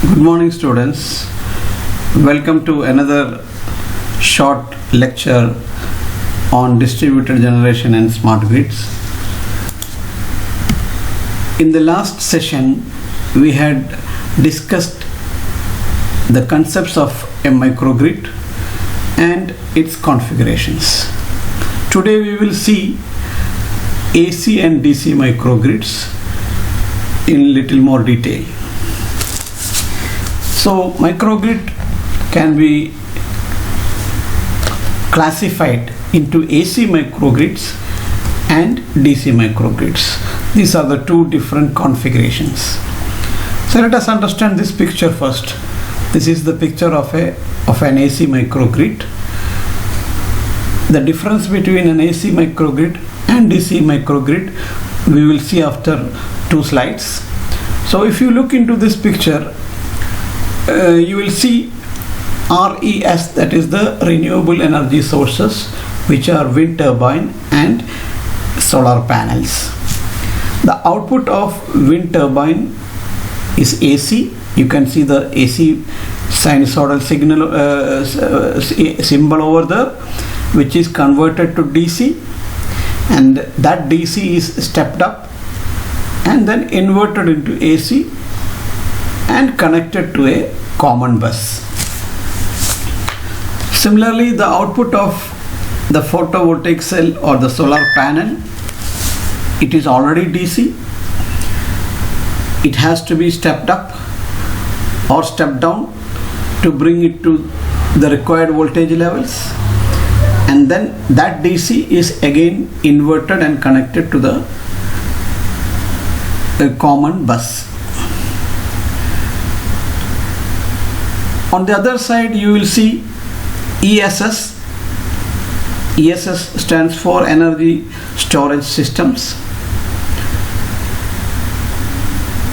Good morning, students. Welcome to another short lecture on distributed generation and smart grids. In the last session, we had discussed the concepts of a microgrid and its configurations. Today we will see AC and DC microgrids in little more detail. So microgrid can be classified into AC microgrids and DC microgrids. These are the two different configurations. So let us understand this picture first. This is the picture of an AC microgrid. The difference between an AC microgrid and DC microgrid we will see after two slides. So if you look into this picture, you will see RES, that is the renewable energy sources, which are wind turbine and solar panels. The output of wind turbine is AC. You can see the AC sinusoidal signal symbol over there, which is converted to DC, and that DC is stepped up and then inverted into AC and connected to a common bus. Similarly, the output of the photovoltaic cell or the solar panel, it is already DC. It has to be stepped up or stepped down to bring it to the required voltage levels, and then that DC is again inverted and connected to the common bus. On the other side, you will see ESS. ESS stands for Energy Storage Systems.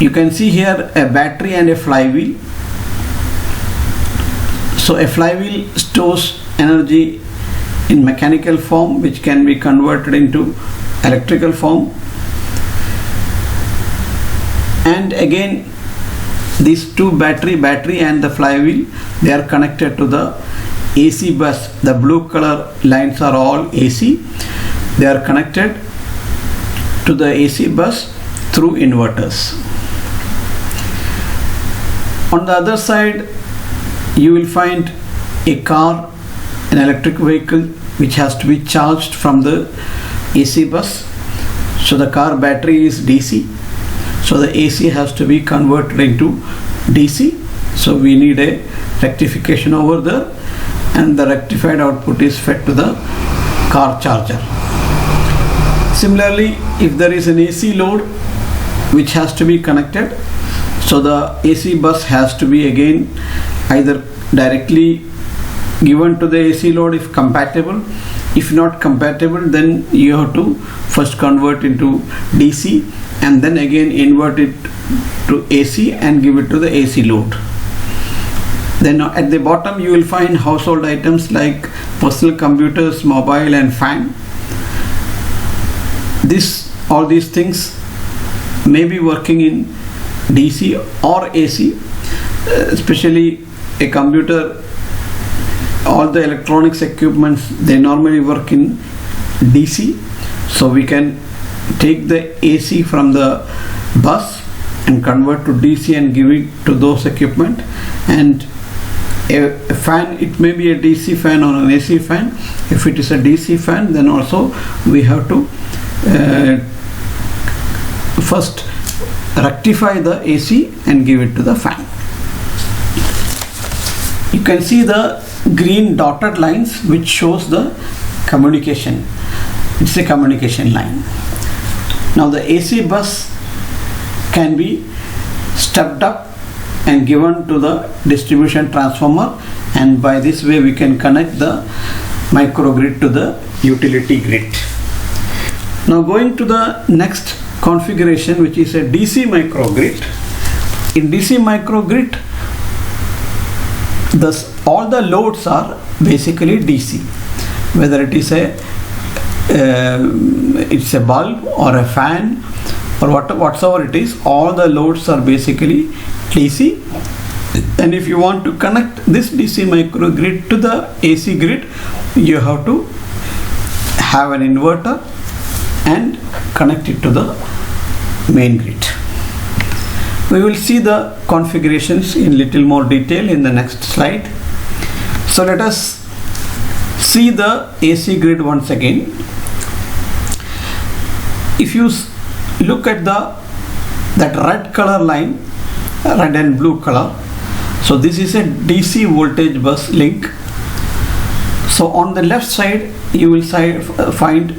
You can see here a battery and a flywheel. So a flywheel stores energy in mechanical form, which can be converted into electrical form. And again, these two battery and the flywheel, they are connected to the AC bus. The blue color lines are all AC. They are connected to the AC bus through inverters. On the other side, you will find a car, an electric vehicle, which has to be charged from the AC bus. So the car battery is DC. So the AC has to be converted into DC. So we need a rectification over there, and the rectified output is fed to the car charger. Similarly, if there is an AC load which has to be connected, so the AC bus has to be again either directly given to the AC load if compatible. If not compatible, then you have to first convert into DC and then again invert it to AC and give it to the AC load. Then at the bottom you will find household items like personal computers, mobile and fan. All these things may be working in DC or AC, especially a computer. All the electronics equipments, they normally work in DC. So we can take the AC from the bus and convert to DC and give it to those equipment. And a fan, it may be a DC fan or an AC fan. If it is a DC fan, then also we have to first rectify the AC and give it to the fan. You can see the green dotted lines, which shows the communication. It's a communication line. Now the AC bus can be stepped up and given to the distribution transformer, and by this way we can connect the microgrid to the utility grid. Now going to the next configuration, which is a DC microgrid. In DC microgrid, all the loads are basically DC, whether it is it's a bulb or a fan or whatsoever it is, all the loads are basically DC, And if you want to connect this DC microgrid to the AC grid, you have to have an inverter and connect it to the main grid. We will see the configurations in little more detail in the next slide. So let us see the AC grid once again. If you look at that red color line, red and blue color, so this is a DC voltage bus link. So on the left side you will find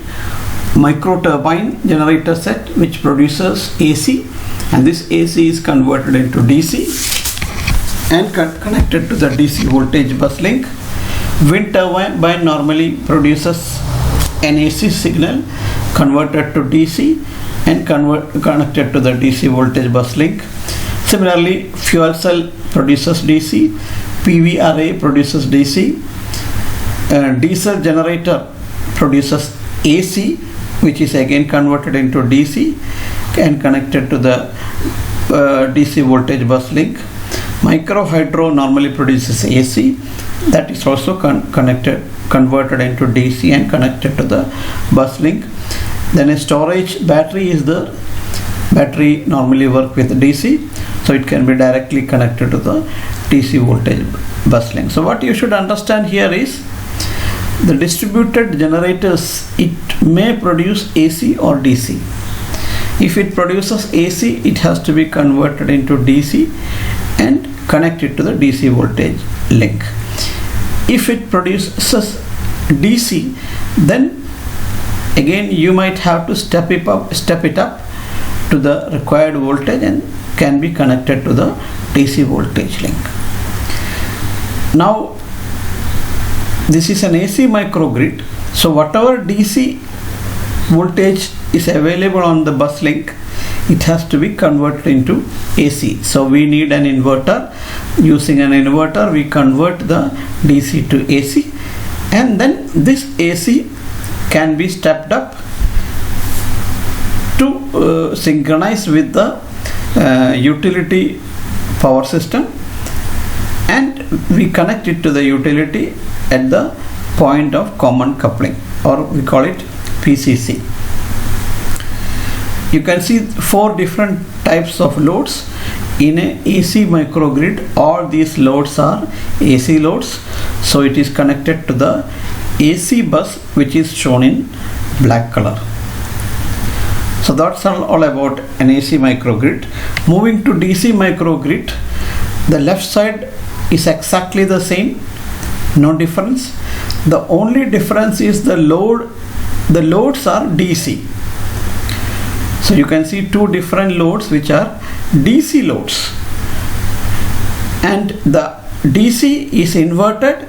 micro turbine generator set which produces AC, and this AC is converted into DC and connected to the DC voltage bus link. Wind turbine normally produces an AC signal converted to DC and connected to the DC voltage bus link. Similarly, fuel cell produces DC, PV array produces DC, diesel generator produces AC, which is again converted into DC and connected to the DC voltage bus link. Micro hydro normally produces AC, that is also converted into DC and connected to the bus link. Then a storage battery is there. Battery normally work with DC, so it can be directly connected to the DC voltage bus link. So what you should understand here is the distributed generators, it may produce AC or DC. If it produces AC, it has to be converted into DC and connected to the DC voltage link. If it produces DC, then again you might have to step it up to the required voltage and can be connected to the DC voltage link. Now this is an AC microgrid, so whatever DC voltage is available on the bus link, it has to be converted into AC. So we need an inverter. Using an inverter, we convert the DC to AC, and then this AC can be stepped up to synchronize with the utility power system, and we connect it to the utility at the point of common coupling, or we call it PCC. You can see 4 different types of loads in a AC microgrid. All these loads are AC loads, so it is connected to the AC bus, which is shown in black color. So that's all about an AC microgrid. Moving to DC microgrid, the left side is exactly the same, no difference. The only difference is the loads are DC. So you can see 2 different loads which are DC loads, and the DC is inverted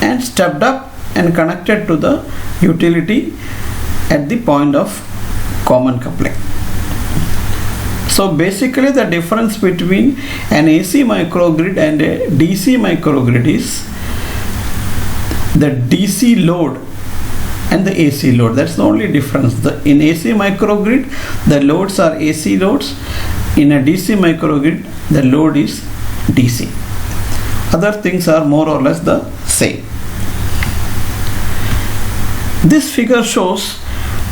and stepped up and connected to the utility at the point of common coupling. So basically the difference between an AC microgrid and a DC microgrid is the DC load and the AC load. That's the only difference. In AC microgrid, the loads are AC loads. In a DC microgrid, the load is DC. Other things are more or less the same. This figure shows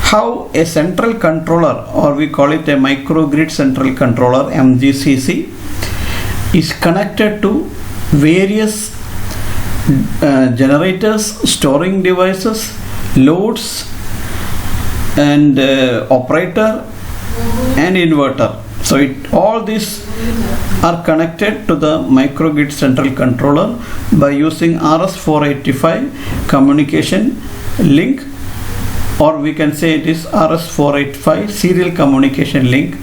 how a central controller, or we call it a microgrid central controller, MGCC, is connected to various generators, storing devices, loads, and operator and inverter. So all these are connected to the microgrid central controller by using RS485 communication link, or we can say it is RS485 serial communication link.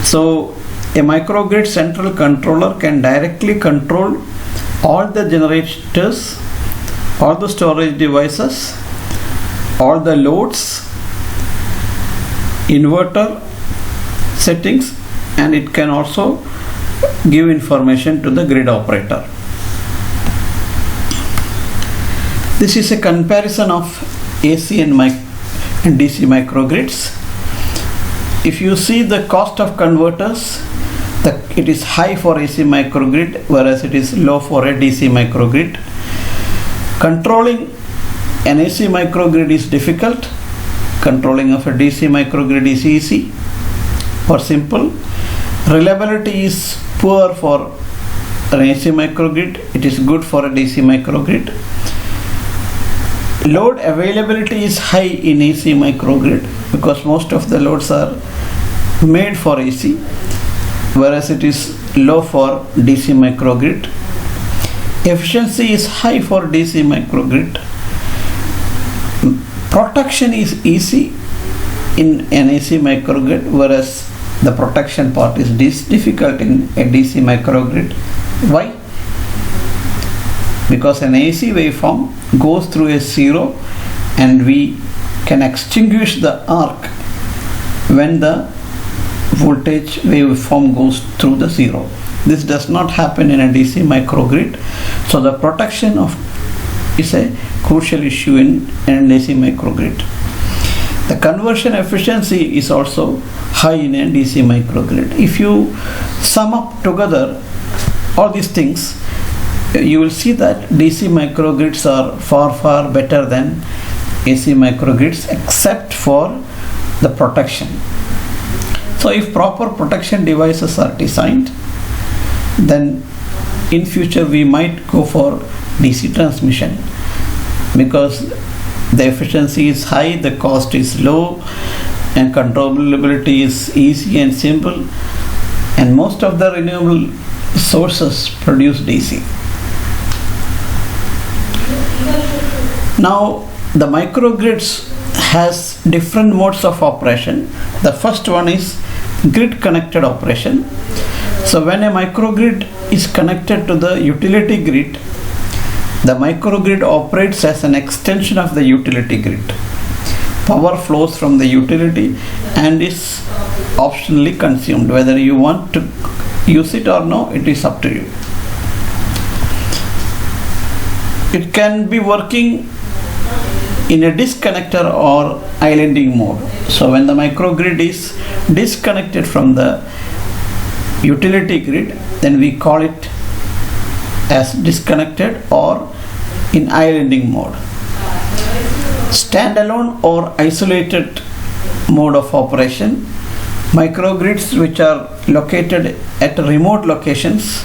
So a microgrid central controller can directly control all the generators, all the storage devices, all the loads, inverter settings, and it can also give information to the grid operator. This is a comparison of AC and DC microgrids. If you see the cost of converters, it is high for AC microgrid, whereas it is low for a DC microgrid. Controlling an AC microgrid is difficult. Controlling of a DC microgrid is easy or simple. Reliability is poor for an AC microgrid. It is good for a DC microgrid. Load availability is high in AC microgrid because most of the loads are made for AC, whereas it is low for DC microgrid. Efficiency is high for DC microgrid. Protection is easy in an AC microgrid, whereas the protection part is difficult in a DC microgrid. Why? Because an AC waveform goes through a zero and we can extinguish the arc when the voltage waveform goes through the zero. This does not happen in a DC microgrid, so the protection is a crucial issue in an AC microgrid. The conversion efficiency is also high in a DC microgrid. If you sum up together all these things, you will see that DC microgrids are far better than AC microgrids, except for the protection. So if proper protection devices are designed, then in future we might go for DC transmission, because the efficiency is high, the cost is low, and controllability is easy and simple, and most of the renewable sources produce DC. Now the microgrids has different modes of operation. The first one is grid connected operation. So when a microgrid is connected to the utility grid, the microgrid operates as an extension of the utility grid. Power flows from the utility and is optionally consumed. Whether you want to use it or no, it is up to you. It can be working in a disconnector or islanding mode. So when the microgrid is disconnected from the utility grid, then we call it as disconnected or in islanding mode. Standalone or isolated mode of operation. Microgrids which are located at remote locations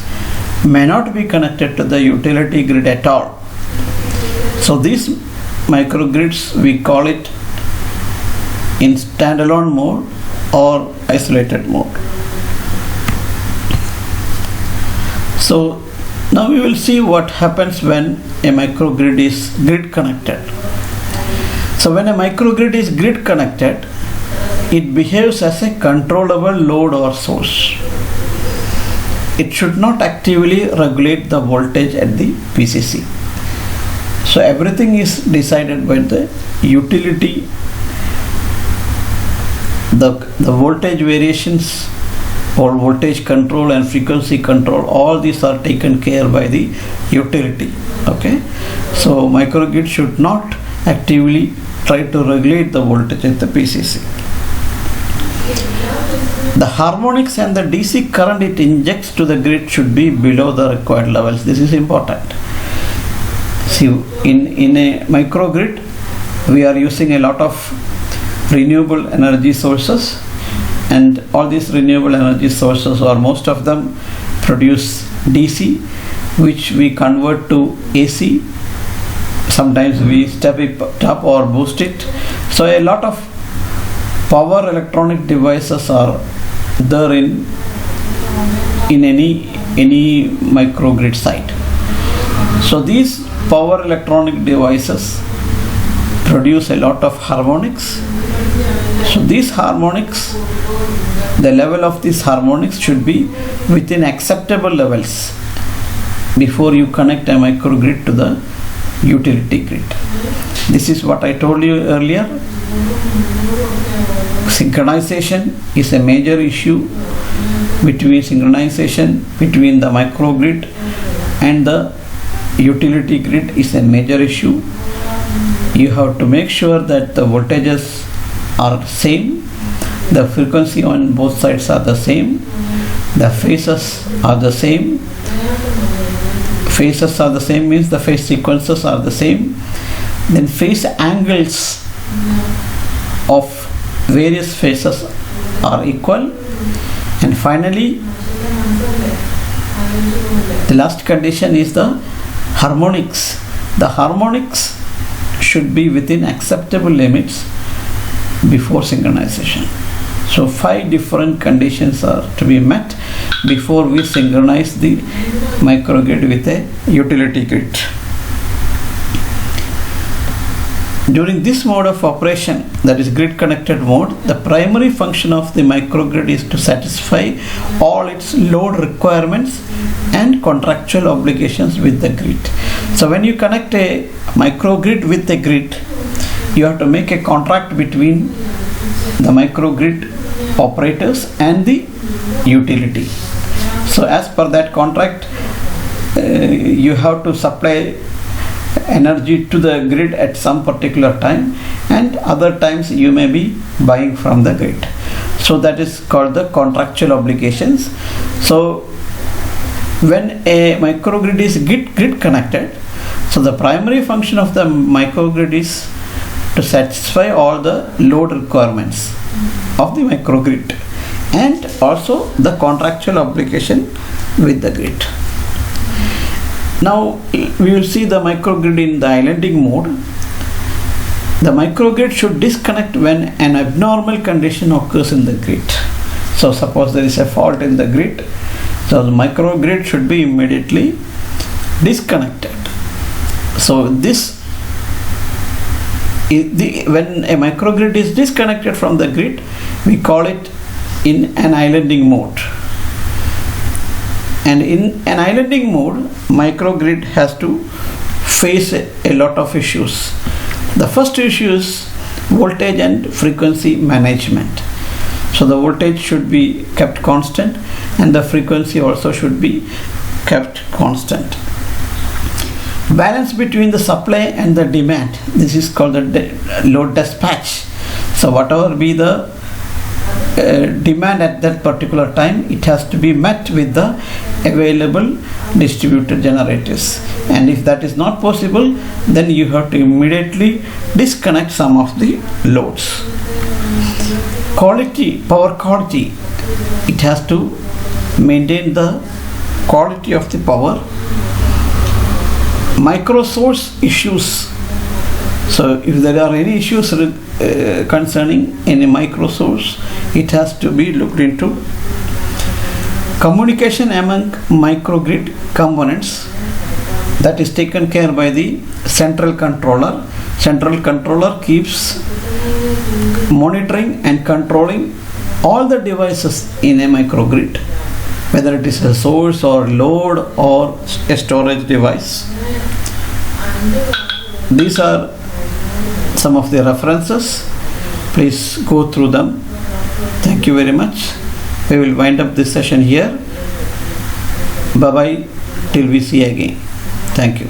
may not be connected to the utility grid at all. So these microgrids, we call it in standalone mode or isolated mode. So now we will see what happens when a microgrid is grid connected. So when a microgrid is grid connected, it behaves as a controllable load or source. It should not actively regulate the voltage at the PCC. So everything is decided by the utility. The voltage variations or voltage control and frequency control, all these are taken care by the utility. Okay, so microgrid should not actively try to regulate the voltage at the PCC. The harmonics and the DC current it injects to the grid should be below the required levels. This is important. See, in a microgrid, we are using a lot of renewable energy sources, and all these renewable energy sources, or most of them, produce DC, which we convert to AC. Sometimes we step it up or boost it. So a lot of power electronic devices are there in any microgrid site. So these power electronic devices produce a lot of harmonics. So these harmonics, the level of these harmonics should be within acceptable levels before you connect a microgrid to the utility grid. This is what I told you earlier. Synchronization is a major issue. Synchronization between the microgrid and the utility grid is a major issue. You have to make sure that the voltages are same, the frequency on both sides are the same, The phases are the same. Phases are the same means the phase sequences are the same. Then phase angles of various phases are equal. And finally, the last condition is the harmonics. The harmonics should be within acceptable limits before synchronization. So 5 different conditions are to be met before we synchronize the microgrid with a utility grid. During this mode of operation, that is grid connected mode, the primary function of the microgrid is to satisfy all its load requirements and contractual obligations with the grid. So when you connect a microgrid with a grid, you have to make a contract between the microgrid operators and the utility. So as per that contract, you have to supply energy to the grid at some particular time, and other times you may be buying from the grid. So that is called the contractual obligations. So when a microgrid is grid connected, so the primary function of the microgrid is to satisfy all the load requirements of the microgrid and also the contractual obligation with the grid. Now we will see the microgrid in the islanding mode. The microgrid should disconnect when an abnormal condition occurs in the grid. So suppose there is a fault in the grid, so the microgrid should be immediately disconnected. So this is when a microgrid is disconnected from the grid, we call it in an islanding mode. And in an islanding mode, microgrid has to face a lot of issues. The first issue is voltage and frequency management. So the voltage should be kept constant and the frequency also should be kept constant. Balance between the supply and the demand. This is called the load dispatch. So whatever be the demand at that particular time, it has to be met with the available distributed generators, and if that is not possible, then you have to immediately disconnect some of the loads. Quality, power quality, it has to maintain the quality of the power. Micro source issues. So if there are any issues concerning any micro source, it has to be looked into. Communication among microgrid components, that is taken care by the central controller. Central controller keeps monitoring and controlling all the devices in a microgrid, whether it is a source or load or a storage device. These are some of the references. Please go through them. Thank you very much. We will wind up this session here. Bye bye till we see again. Thank you.